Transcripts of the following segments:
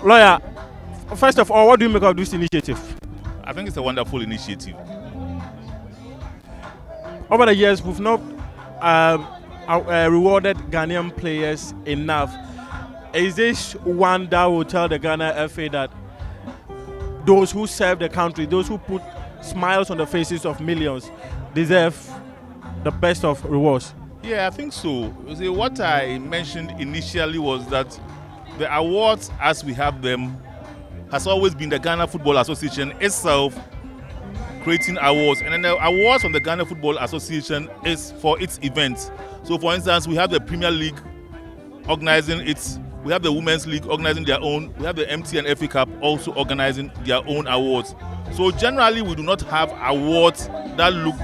Lawyer, first of all, what do you make of this initiative? I think it's a wonderful initiative. Over the years, we've not rewarded Ghanaian players enough. Is this one that will tell the Ghana FA that those who serve the country, those who put smiles on the faces of millions, deserve the best of rewards? Yeah, I think so. You see, what I mentioned initially was that the awards as we have them has always been the Ghana Football Association itself creating awards. And then the awards from the Ghana Football Association is for its events. So for instance, we have the Premier League organizing its, we have the Women's League organizing their own, we have the MTN FA Cup also organizing their own awards. So generally we do not have awards that look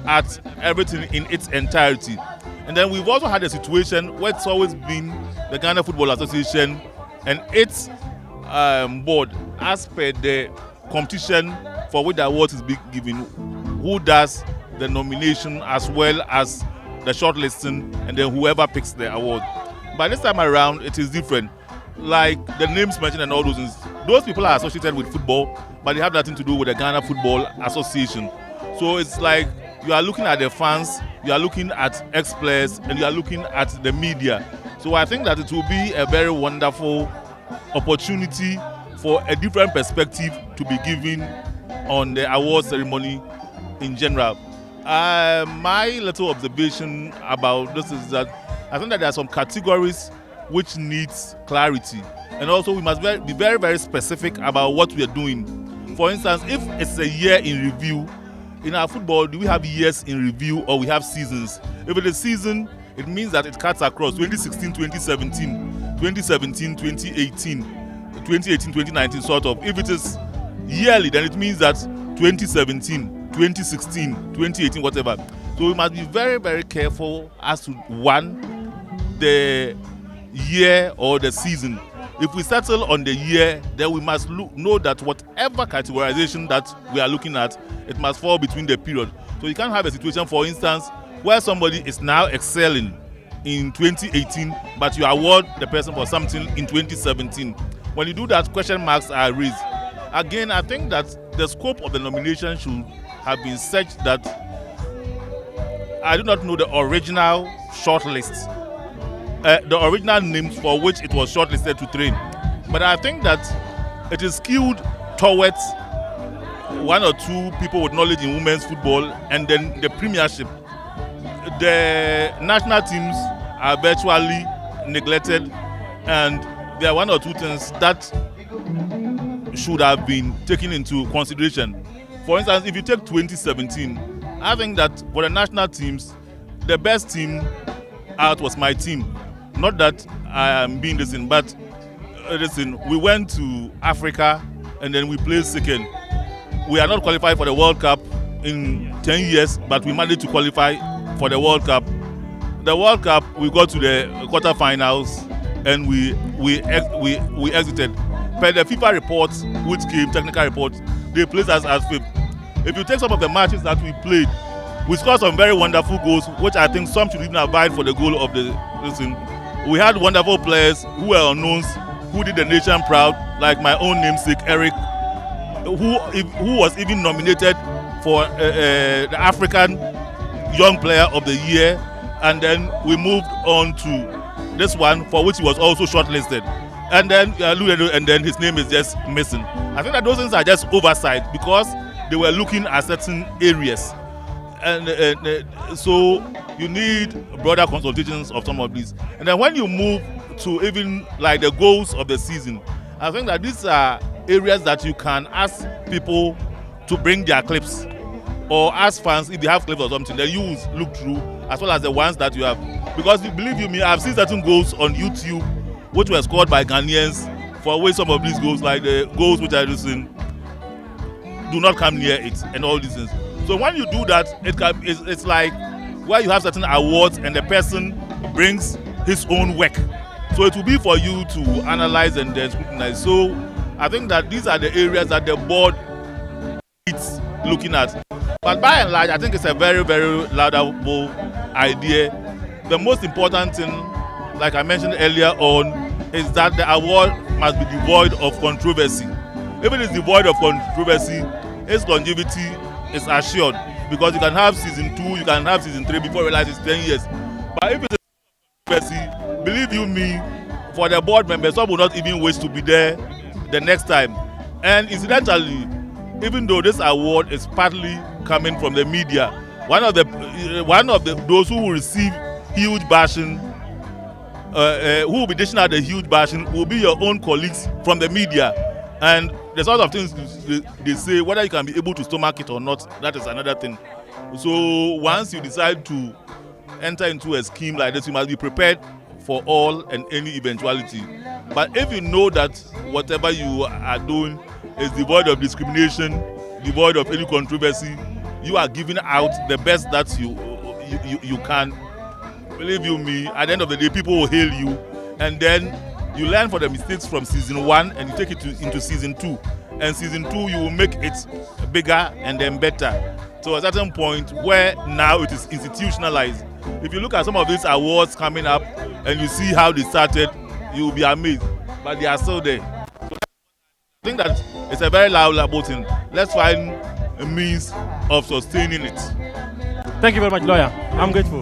at everything in its entirety. And then we've also had a situation where it's always been the Ghana Football Association and its board, as per the competition for which the awards is being given, who does the nomination as well as the shortlisting, and then whoever picks the award. But this time around, it is different. Like the names mentioned and all those things, those people are associated with football, but they have nothing to do with the Ghana Football Association. So it's like you are looking at the fans, you are looking at ex-players, and you are looking at the media. So I think that it will be a very wonderful opportunity for a different perspective to be given on the award ceremony in general. My little observation about this is that I think that there are some categories which needs clarity, and also we must be very, very specific about what we are doing. For instance, if it's a year in review, in our football, do we have years in review or we have seasons? If it is season, it means that it cuts across 2016, 2017, 2017, 2018, 2018, 2019 sort of. If it is yearly, then it means that 2017, 2016, 2018, whatever. So we must be very, very careful as to one, the year or the season. If we settle on the year, then we must know that whatever categorization that we are looking at, it must fall between the period. So you can't have a situation, for instance, where somebody is now excelling in 2018, but you award the person for something in 2017. When you do that, question marks are raised. Again, I think that the scope of the nomination should have been such that I do not know the original shortlist, the original names for which it was shortlisted to train. But I think that it is skewed towards one or two people with knowledge in women's football, and then the premiership. The national teams are virtually neglected, and there are one or two things that should have been taken into consideration. For instance, if you take 2017, I think that for the national teams, the best team out was my team. Not that I am being listened, but listen, we went to Africa and then we played second. We are not qualified for the World Cup in 10 years, but we managed to qualify for the World Cup. The World Cup, we got to the quarterfinals and we exited. Per the FIFA reports, which came, technical reports, they placed us as fifth. If you take some of the matches that we played, we scored some very wonderful goals, which I think some should even abide for the goal of the season. We had wonderful players who were unknowns, who did the nation proud, like my own namesake Eric, who was even nominated for the African Young Player of the Year, and then we moved on to this one for which he was also shortlisted. And then his name is just missing. I think that those things are just oversight because they were looking at certain areas. And so you need broader consultations of some of these. And then when you move to even like the goals of the season, I think that these are areas that you can ask people to bring their clips, or ask fans if they have clips or something, then you look through, as well as the ones that you have. Because believe you me, I've seen certain goals on YouTube which were scored by Ghanaians, for which some of these goals, like the goals which I just seen, do not come near it, and all these things. So when you do that, it's like where you have certain awards and the person brings his own work. So it will be for you to analyze and then scrutinize. So I think that these are the areas that the board is looking at. But by and large, I think it's a very, very laudable idea. The most important thing, like I mentioned earlier on, is that the award must be devoid of controversy. If it is devoid of controversy, its longevity is assured, because you can have season 2, you can have season 3 before you realize it's 10 years. But if it's controversy, believe you me, for the board members, some will not even wish to be there the next time. And incidentally, even though this award is partly coming from the media, one of those who will receive huge bashing, who will be dishing out the huge bashing, will be your own colleagues from the media. And the sort of things they say, whether you can be able to stomach it or not, that is another thing. So once you decide to enter into a scheme like this, you must be prepared for all and any eventuality. But if you know that whatever you are doing is devoid of discrimination, devoid of any controversy, you are giving out the best that you can. Believe you me, at the end of the day, people will hail you, and then you learn from the mistakes from season 1 and you take it into season 2. And season 2, you will make it bigger and then better. So at a certain point where now it is institutionalized. If you look at some of these awards coming up and you see how they started, you will be amazed. But they are still there. So I think that it's a very laudable thing. Let's find a means of sustaining it. Thank you very much, lawyer. I'm grateful.